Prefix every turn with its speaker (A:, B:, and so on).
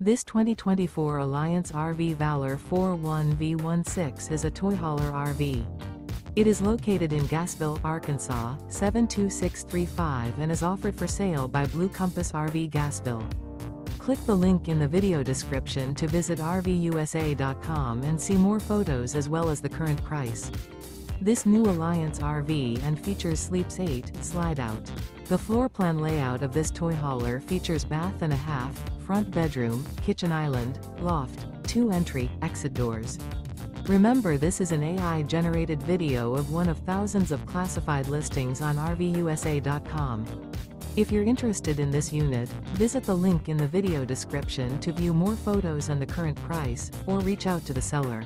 A: This 2024 Alliance RV Valor 41V16 is a toy hauler RV. It is located in Gassville, Arkansas, 72635 and is offered for sale by Blue Compass RV Gassville. Click the link in the video description to visit RVUSA.com and see more photos as well as the current price. This new Alliance RV and features Sleeps 8 Slideout. The floor plan layout of this toy hauler features bath and a half, front bedroom, kitchen island, loft, 2 entry, exit doors. Remember, this is an AI-generated video of one of thousands of classified listings on RVUSA.com. If you're interested in this unit, visit the link in the video description to view more photos and the current price, or reach out to the seller.